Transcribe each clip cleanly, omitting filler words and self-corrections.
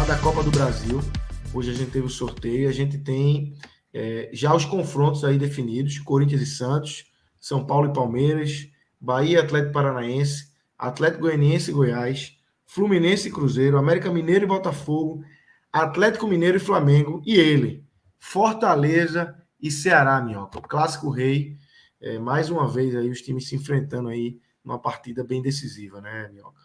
da Copa do Brasil. Hoje a gente teve o sorteio, a gente tem já os confrontos aí definidos: Corinthians e Santos, São Paulo e Palmeiras, Bahia e Atlético Paranaense, Atlético Goianiense e Goiás, Fluminense e Cruzeiro, América Mineiro e Botafogo, Atlético Mineiro e Flamengo, e ele, Fortaleza e Ceará, Minhoca. O Clássico Rei, mais uma vez aí os times se enfrentando aí numa partida bem decisiva, né, Minhoca?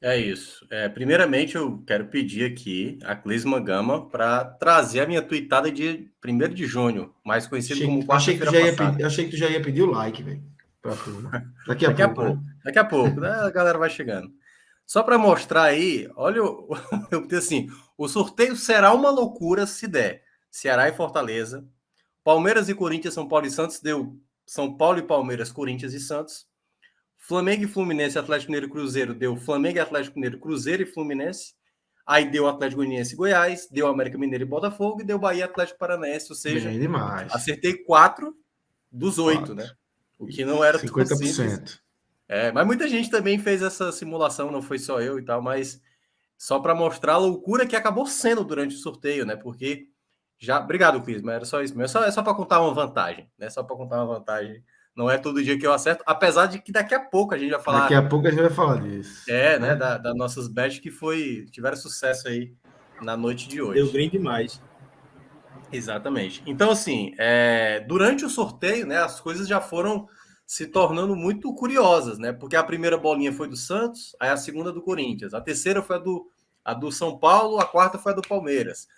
É isso. Primeiramente, eu quero pedir aqui a Clisma Gama para trazer a minha tweetada de 1º de junho, mais conhecido como quarta-feira passada. Achei que tu já ia pedir o like, velho, pra turma. Daqui a Daqui a pouco, né? pouco, daqui a pouco, né? A galera vai chegando. Só para mostrar aí, olha, eu tenho assim, o sorteio será uma loucura se der. Ceará e Fortaleza, Palmeiras e Corinthians, São Paulo e Santos, deu São Paulo e Palmeiras, Corinthians e Santos. Flamengo e Fluminense, Atlético Mineiro e Cruzeiro, deu Flamengo e Atlético Mineiro, Cruzeiro e Fluminense. Aí deu Atlético Goianiense e Goiás, deu América Mineiro e Botafogo, e deu Bahia e Atlético Paranaense, ou seja, Bem demais. acertei 4 dos 8, 4. né? O que não era tão simples. 50%. Mas muita gente também fez essa simulação, não foi só eu e tal, mas só para mostrar a loucura que acabou sendo durante o sorteio, né? Porque já. Obrigado, Cris, mas era só isso mesmo. É só para contar uma vantagem, né? Só para contar uma vantagem. Não é todo dia que eu acerto, apesar de que daqui a pouco a gente vai falar. Daqui a pouco a gente vai falar disso. Né? Das nossas bets que tiveram sucesso aí na noite de hoje. Deu green demais. Exatamente. Então, assim, durante o sorteio, né, as coisas já foram se tornando muito curiosas, né? Porque a primeira bolinha foi do Santos, aí a segunda do Corinthians, a terceira foi a do São Paulo, a quarta foi a do Palmeiras,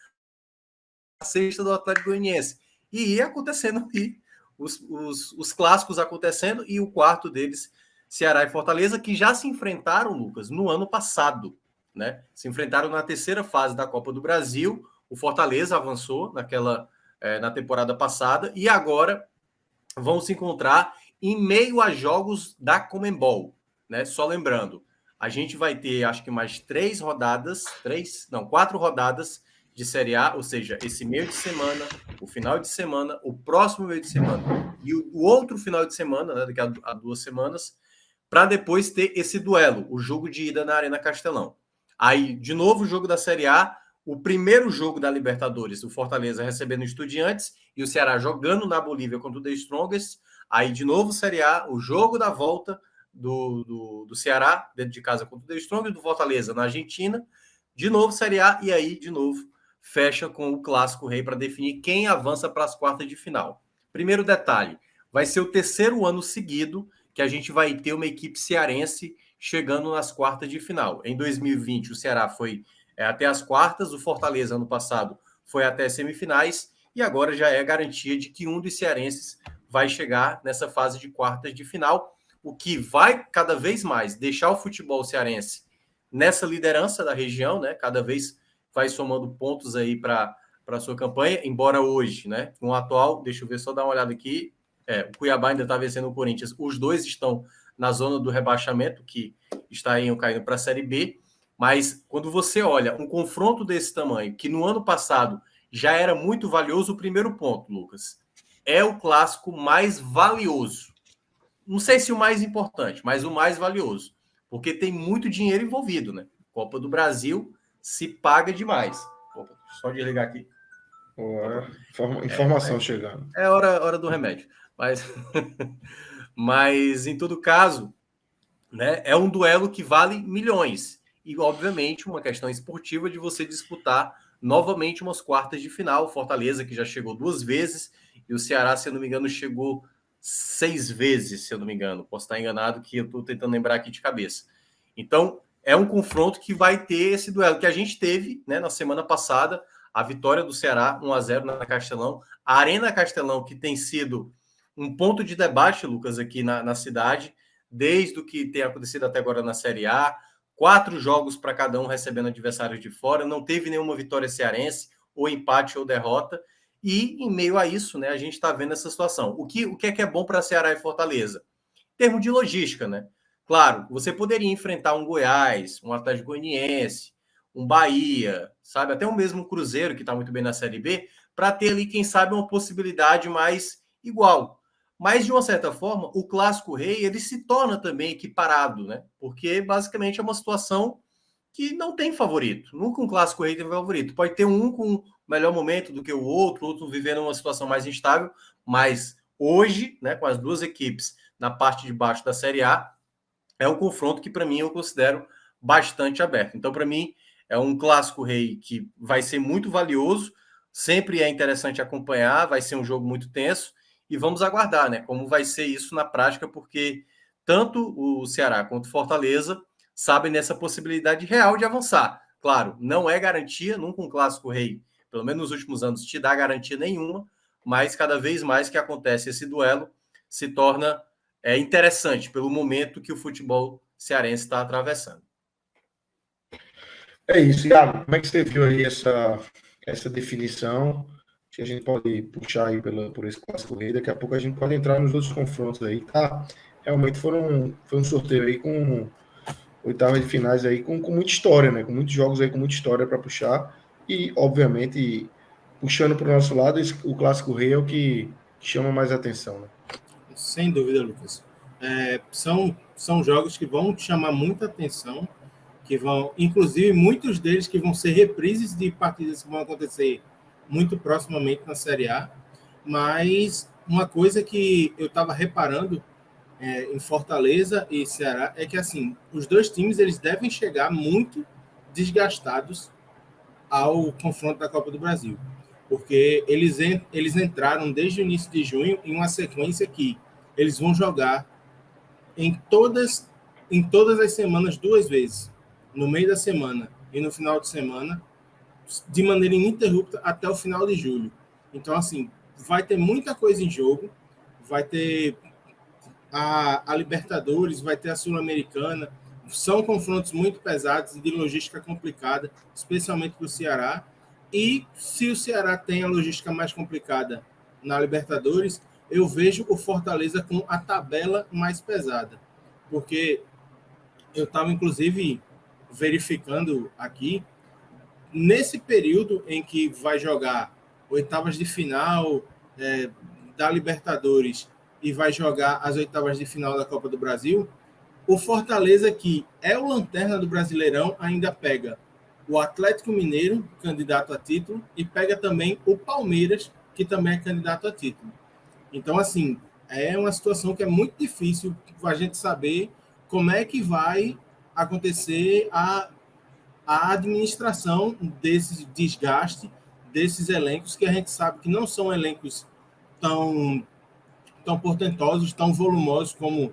a sexta do Atlético Goianiense. E ia acontecendo aí, os clássicos acontecendo, e o quarto deles, Ceará e Fortaleza, que já se enfrentaram, Lucas, no ano passado, né? Se enfrentaram na terceira fase da Copa do Brasil. O Fortaleza avançou na temporada passada, e agora vão se encontrar em meio a jogos da Conmebol, né? Só lembrando, a gente vai ter, acho que mais 4 rodadas de Série A, ou seja, esse meio de semana, o final de semana, o próximo meio de semana e o outro final de semana, né, daqui a 2 semanas, para depois ter esse duelo, o jogo de ida na Arena Castelão. Aí, de novo, o jogo da Série A, o primeiro jogo da Libertadores, o Fortaleza recebendo o Estudiantes e o Ceará jogando na Bolívia contra o The Strongest. Aí, de novo, Série A, o jogo da volta do Ceará, dentro de casa contra o The Strongest, do Fortaleza na Argentina. De novo, Série A, e aí, de novo, fecha com o Clássico Rei para definir quem avança para as quartas de final. Primeiro detalhe, vai ser o terceiro ano seguido que a gente vai ter uma equipe cearense chegando nas quartas de final. Em 2020, o Ceará foi até as quartas, o Fortaleza, ano passado, foi até as semifinais, e agora já é garantia de que um dos cearenses vai chegar nessa fase de quartas de final, o que vai cada vez mais deixar o futebol cearense nessa liderança da região, né? Cada vez vai somando pontos aí para a sua campanha, embora hoje, né, com o atual, deixa eu ver, só dar uma olhada aqui, o Cuiabá ainda está vencendo o Corinthians, os dois estão na zona do rebaixamento, que está aí caindo para a Série B, mas quando você olha um confronto desse tamanho, que no ano passado já era muito valioso, o primeiro ponto, Lucas, é o clássico mais valioso. Não sei se o mais importante, mas o mais valioso, porque tem muito dinheiro envolvido, né? Copa do Brasil se paga demais. Opa, só desligar aqui. Informação chegando. É hora do remédio. Mas em todo caso, né, é um duelo que vale milhões. E, obviamente, uma questão esportiva de você disputar novamente umas quartas de final. Fortaleza, que já chegou 2 vezes, e o Ceará, se eu não me engano, chegou 6 vezes, se eu não me engano. Posso estar enganado, que eu estou tentando lembrar aqui de cabeça. Então, é um confronto que vai ter esse duelo que a gente teve, né, na semana passada, a vitória do Ceará, 1-0 na Castelão. A Arena Castelão, que tem sido um ponto de debate, Lucas, aqui na cidade, desde o que tem acontecido até agora na Série A, 4 jogos para cada um recebendo adversários de fora, não teve nenhuma vitória cearense, ou empate ou derrota, e em meio a isso, né, a gente está vendo essa situação. O que é bom para Ceará e Fortaleza? Em termos de logística, né? Claro, você poderia enfrentar um Goiás, um Atlético Goianiense, um Bahia, sabe? Até o mesmo Cruzeiro, que está muito bem na Série B, para ter ali, quem sabe, uma possibilidade mais igual. Mas, de uma certa forma, o Clássico Rei ele se torna também equiparado, né? Porque, basicamente, é uma situação que não tem favorito. Nunca um clássico rei tem favorito. Pode ter um com melhor momento do que o outro vivendo uma situação mais instável, mas hoje, né, com as duas equipes na parte de baixo da Série A, é um confronto que, para mim, eu considero bastante aberto. Então, para mim, é um clássico rei que vai ser muito valioso, sempre é interessante acompanhar, vai ser um jogo muito tenso, e vamos aguardar, né, como vai ser isso na prática, porque tanto o Ceará quanto o Fortaleza sabem nessa possibilidade real de avançar. Claro, não é garantia, nunca um clássico rei, pelo menos nos últimos anos, te dá garantia nenhuma, mas cada vez mais que acontece esse duelo, se torna interessante pelo momento que o futebol cearense está atravessando. É isso, Iago. Como é que você viu aí essa definição? Acho que a gente pode puxar aí por esse clássico rei. Daqui a pouco a gente pode entrar nos outros confrontos aí, tá? Realmente foi um sorteio aí com oitavas de finais aí com muita história, né? Com muitos jogos aí com muita história para puxar. E, obviamente, puxando para o nosso lado, o clássico rei é o que chama mais atenção, né? Sem dúvida, Lucas. São jogos que vão chamar muita atenção, que vão, inclusive, muitos deles que vão ser reprises de partidas que vão acontecer muito proximamente na Série A. Mas uma coisa que eu estava reparando em Fortaleza e Ceará é que, assim, os dois times eles devem chegar muito desgastados ao confronto da Copa do Brasil, porque eles entraram desde o início de junho em uma sequência que eles vão jogar em todas as semanas 2 vezes, no meio da semana e no final de semana, de maneira ininterrupta até o final de julho. Então, assim, vai ter muita coisa em jogo, vai ter a Libertadores, vai ter a Sul-Americana, são confrontos muito pesados e de logística complicada, especialmente para o Ceará. E se o Ceará tem a logística mais complicada na Libertadores, eu vejo o Fortaleza com a tabela mais pesada. Porque eu estava, inclusive, verificando aqui, nesse período em que vai jogar oitavas de final da Libertadores e vai jogar as oitavas de final da Copa do Brasil, o Fortaleza, que é o lanterna do Brasileirão, ainda pega o Atlético Mineiro, candidato a título, e pega também o Palmeiras, que também é candidato a título. Então, assim, é uma situação que é muito difícil a gente saber como é que vai acontecer a administração desse desgaste, desses elencos, que a gente sabe que não são elencos tão portentosos, tão volumosos como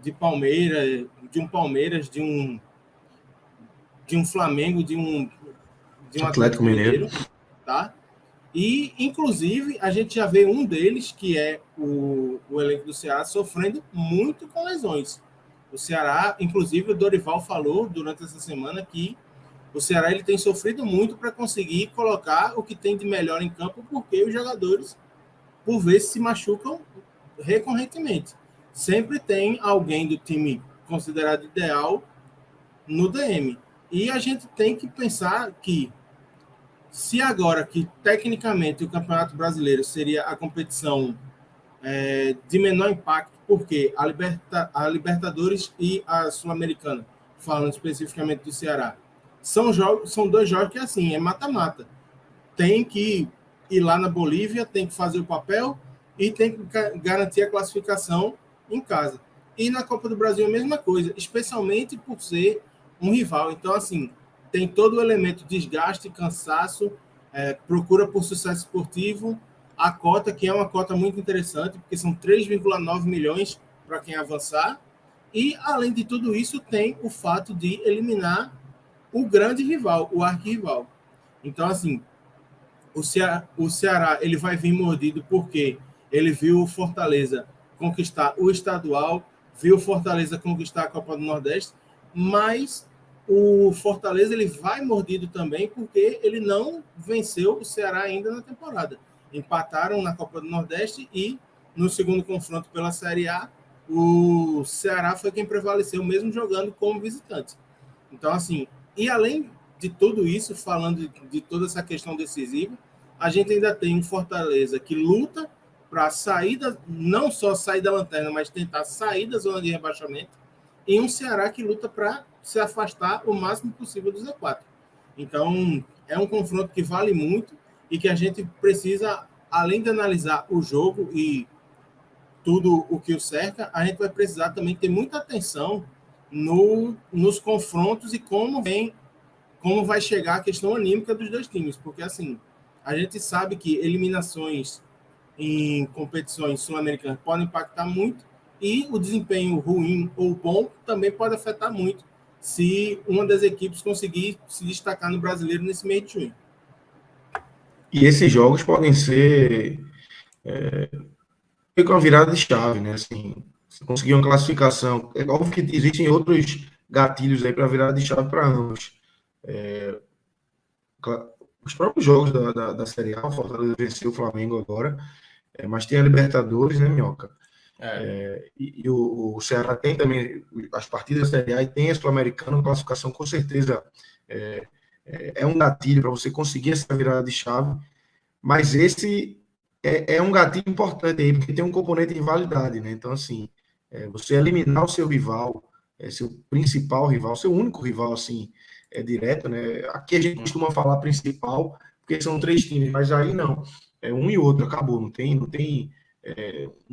de Palmeiras, de um Flamengo, de um Atlético Mineiro, tá? E, inclusive, a gente já vê um deles, que é o elenco do Ceará, sofrendo muito com lesões. O Ceará, inclusive, o Dorival falou durante essa semana que o Ceará ele tem sofrido muito para conseguir colocar o que tem de melhor em campo, porque os jogadores, por vezes, se machucam recorrentemente. Sempre tem alguém do time considerado ideal no DM. E a gente tem que pensar que, se agora que tecnicamente o Campeonato Brasileiro seria a competição de menor impacto, porque a Libertadores e a Sul-Americana, falando especificamente do Ceará, são dois jogos que, assim, é mata-mata. Tem que ir lá na Bolívia, tem que fazer o papel e tem que garantir a classificação em casa. E na Copa do Brasil a mesma coisa, especialmente por ser um rival. Então, assim, tem todo o elemento desgaste, cansaço, procura por sucesso esportivo, a cota, que é uma cota muito interessante, porque são 3,9 milhões para quem avançar. E, além de tudo isso, tem o fato de eliminar o grande rival, o arquirrival. Então, assim, o Ceará ele vai vir mordido porque ele viu o Fortaleza conquistar o estadual, viu o Fortaleza conquistar a Copa do Nordeste, mas o Fortaleza ele vai mordido também porque ele não venceu o Ceará ainda na temporada. Empataram na Copa do Nordeste e no segundo confronto pela Série A, o Ceará foi quem prevaleceu, mesmo jogando como visitante. Então, assim, e além de tudo isso, falando de toda essa questão decisiva, a gente ainda tem um Fortaleza que luta para sair, não só sair da lanterna, mas tentar sair da zona de rebaixamento, e um Ceará que luta para se afastar o máximo possível do Z4. Então, é um confronto que vale muito e que a gente precisa, além de analisar o jogo e tudo o que o cerca, a gente vai precisar também ter muita atenção nos confrontos e como vai chegar a questão anímica dos dois times, porque assim, a gente sabe que eliminações em competições sul-americanas podem impactar muito e o desempenho ruim ou bom também pode afetar muito se uma das equipes conseguir se destacar no brasileiro nesse meio de junho. E esses jogos podem ser com uma virada de chave, né? Assim, se conseguir uma classificação, é óbvio que existem outros gatilhos aí para virada de chave para ambos. Os próprios jogos da Série A, o Fortaleza venceu o Flamengo agora, mas tem a Libertadores, né, Minhoca? E o Ceará tem também as partidas da Série A e tem a Sul-Americana, classificação com certeza é um gatilho para você conseguir essa virada de chave, mas esse é um gatilho importante aí, porque tem um componente de rivalidade, né? Então, assim, você eliminar o seu rival, seu principal rival, seu único rival, assim, direto, né? Aqui a gente costuma falar principal, porque são 3 times, mas aí não. É um e outro, acabou. Não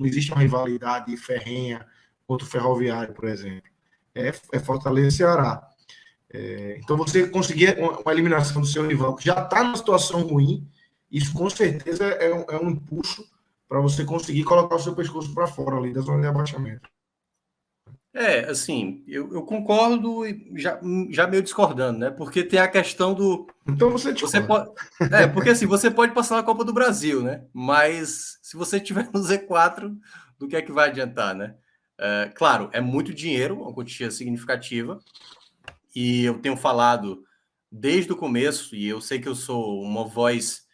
existe uma rivalidade ferrenha contra o Ferroviário, por exemplo. É Fortaleza e Ceará. Então, você conseguir uma eliminação do seu rival, que já está numa situação ruim, isso com certeza é um impulso para você conseguir colocar o seu pescoço para fora ali da zona de abaixamento. Assim, eu concordo e já meio discordando, né? Porque tem a questão do... Então você pode, porque assim, você pode passar na Copa do Brasil, né? Mas se você estiver no Z4, do que é que vai adiantar, né? Claro, é muito dinheiro, uma quantia significativa, e eu tenho falado desde o começo, e eu sei que eu sou uma voz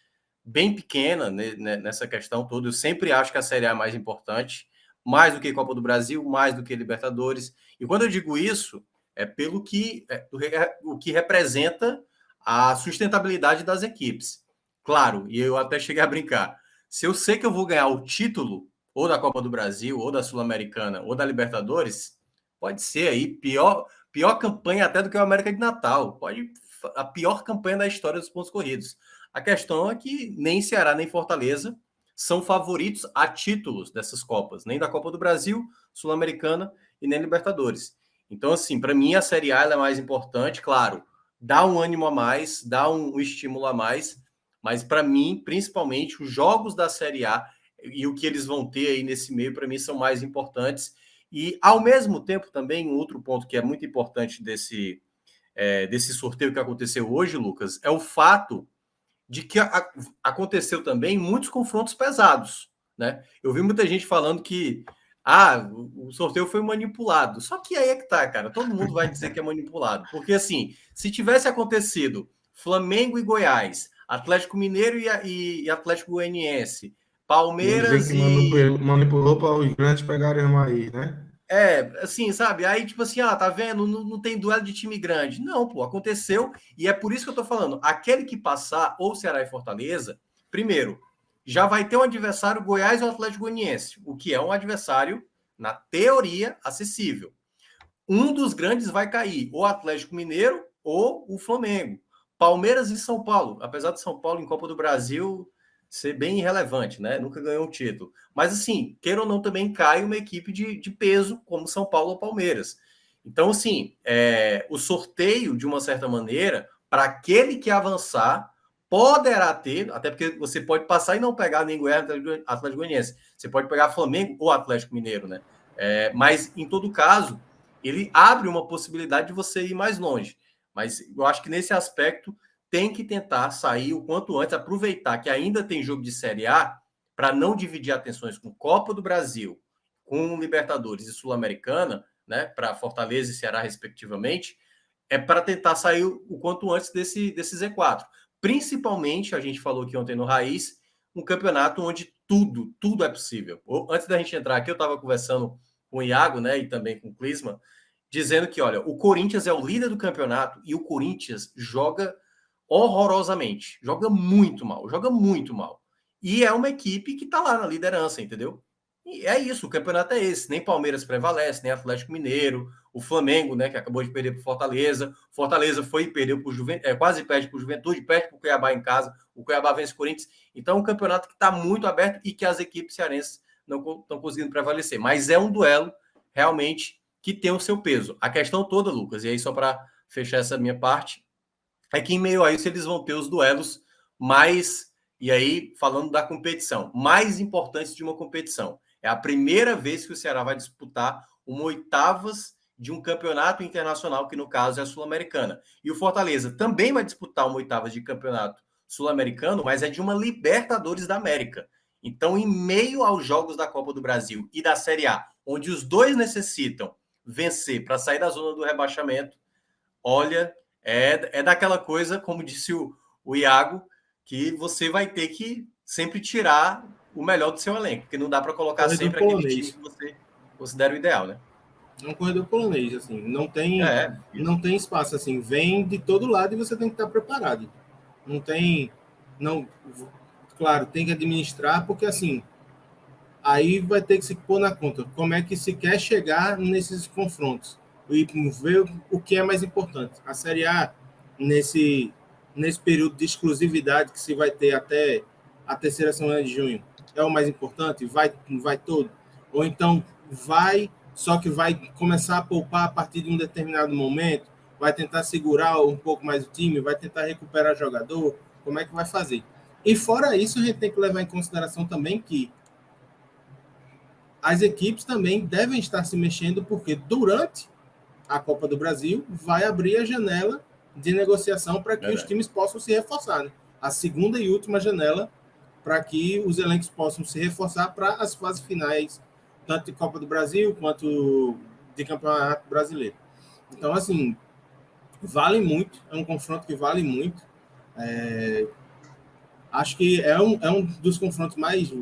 bem pequena nessa questão toda, eu sempre acho que a Série A é mais importante, mais do que Copa do Brasil, mais do que Libertadores. E quando eu digo isso, é pelo que o que representa a sustentabilidade das equipes. Claro, e eu até cheguei a brincar. Se eu sei que eu vou ganhar o título, ou da Copa do Brasil, ou da Sul-Americana, ou da Libertadores, pode ser aí pior campanha até do que o América de Natal. A pior campanha da história dos pontos corridos. A questão é que nem Ceará nem Fortaleza são favoritos a títulos dessas Copas, nem da Copa do Brasil, Sul-Americana e nem Libertadores. Então, assim, para mim a Série A é mais importante, claro, dá um ânimo a mais, dá um estímulo a mais, mas para mim, principalmente, os jogos da Série A e o que eles vão ter aí nesse meio, para mim, são mais importantes. E, ao mesmo tempo, também, um outro ponto que é muito importante desse sorteio que aconteceu hoje, Lucas, é o fato de que aconteceu também muitos confrontos pesados, né? Eu vi muita gente falando que o sorteio foi manipulado. Só que aí é que tá, cara. Todo mundo vai dizer que é manipulado. Porque, assim, se tivesse acontecido Flamengo e Goiás, Atlético Mineiro e Atlético Goianiense, Palmeiras manipulou para os grandes pegarem uma aí, né? Assim, sabe? Aí, tipo assim, tá vendo? Não tem duelo de time grande. Não, pô, aconteceu. E é por isso que eu tô falando. Aquele que passar, ou Ceará e Fortaleza, primeiro, já vai ter um adversário Goiás ou Atlético Goianiense, o que é um adversário, na teoria, acessível. Um dos grandes vai cair, ou Atlético Mineiro ou o Flamengo. Palmeiras e São Paulo. Apesar de São Paulo em Copa do Brasil ser bem irrelevante, né? Nunca ganhou um título. Mas, assim, queira ou não, também cai uma equipe de peso, como São Paulo ou Palmeiras. Então, assim, o sorteio, de uma certa maneira, para aquele que avançar, poderá ter, até porque você pode passar e não pegar nem Goiás, Atlético Goianiense. Você pode pegar Flamengo ou Atlético Mineiro, né? Mas, em todo caso, ele abre uma possibilidade de você ir mais longe. Mas eu acho que nesse aspecto tem que tentar sair o quanto antes, aproveitar que ainda tem jogo de Série A para não dividir atenções com Copa do Brasil, com Libertadores e Sul-Americana, né, para Fortaleza e Ceará, respectivamente, para tentar sair o quanto antes desse Z4. Principalmente, a gente falou aqui ontem no Raiz, um campeonato onde tudo é possível. Antes da gente entrar aqui, eu estava conversando com o Iago, né, e também com o Klinsmann, dizendo que, olha, o Corinthians é o líder do campeonato e o Corinthians joga horrorosamente. Joga muito mal. E é uma equipe que está lá na liderança, entendeu? E é isso, o campeonato é esse. Nem Palmeiras prevalece, nem Atlético Mineiro. o Flamengo, né, que acabou de perder para o Fortaleza. Fortaleza foi e perdeu para o Juventude, quase perde para o Juventude, perde para o Cuiabá em casa. O Cuiabá vence o Corinthians. Então, é um campeonato que está muito aberto e que as equipes cearenses não estão conseguindo prevalecer. Mas é um duelo, realmente, que tem o seu peso. A questão toda, Lucas, e aí só para fechar essa minha parte, é que em meio a isso eles vão ter os duelos mais, e aí falando da competição, mais importantes de uma competição. É a primeira vez que o Ceará vai disputar uma oitavas de um campeonato internacional, que no caso é a Sul-Americana. E o Fortaleza também vai disputar uma oitavas de campeonato sul-americano, mas é de uma Libertadores da América. Então, em meio aos jogos da Copa do Brasil e da Série A, onde os dois necessitam vencer para sair da zona do rebaixamento, olha, é daquela coisa, como disse o Iago, que você vai ter que sempre tirar o melhor do seu elenco, porque não dá para colocar Corredor sempre aquele polonês. time que você considera o ideal, né? É um corredor polonês, assim, não tem espaço, assim, vem de todo lado e você tem que estar preparado. Não, claro, tem que administrar, porque assim, aí vai ter que se pôr na conta como é que se quer chegar nesses confrontos e ver o que é mais importante. A Série A, nesse período de exclusividade que se vai ter até a terceira semana de junho, é o mais importante? Vai todo? Ou então só que vai começar a poupar a partir de um determinado momento, vai tentar segurar um pouco mais o time, vai tentar recuperar jogador, como é que vai fazer? E fora isso, a gente tem que levar em consideração também que as equipes também devem estar se mexendo, porque durante a Copa do Brasil vai abrir a janela de negociação para que os times possam se reforçar. Né? A segunda e última janela para que os elencos possam se reforçar para as fases finais, tanto de Copa do Brasil quanto de Campeonato Brasileiro. Então, assim, vale muito, é um confronto que vale muito. Acho que é um dos confrontos mais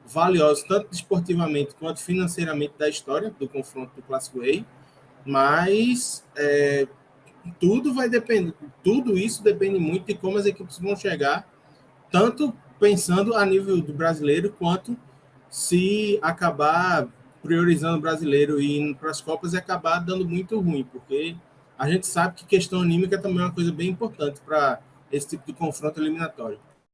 valiosos, tanto desportivamente quanto financeiramente, da história do confronto do Clássico Rei, mas tudo isso depende muito de como as equipes vão chegar, tanto pensando a nível do brasileiro, quanto se acabar priorizando o brasileiro e indo para as Copas e acabar dando muito ruim, porque a gente sabe que questão anímica também é uma coisa bem importante para esse tipo de confronto eliminatório.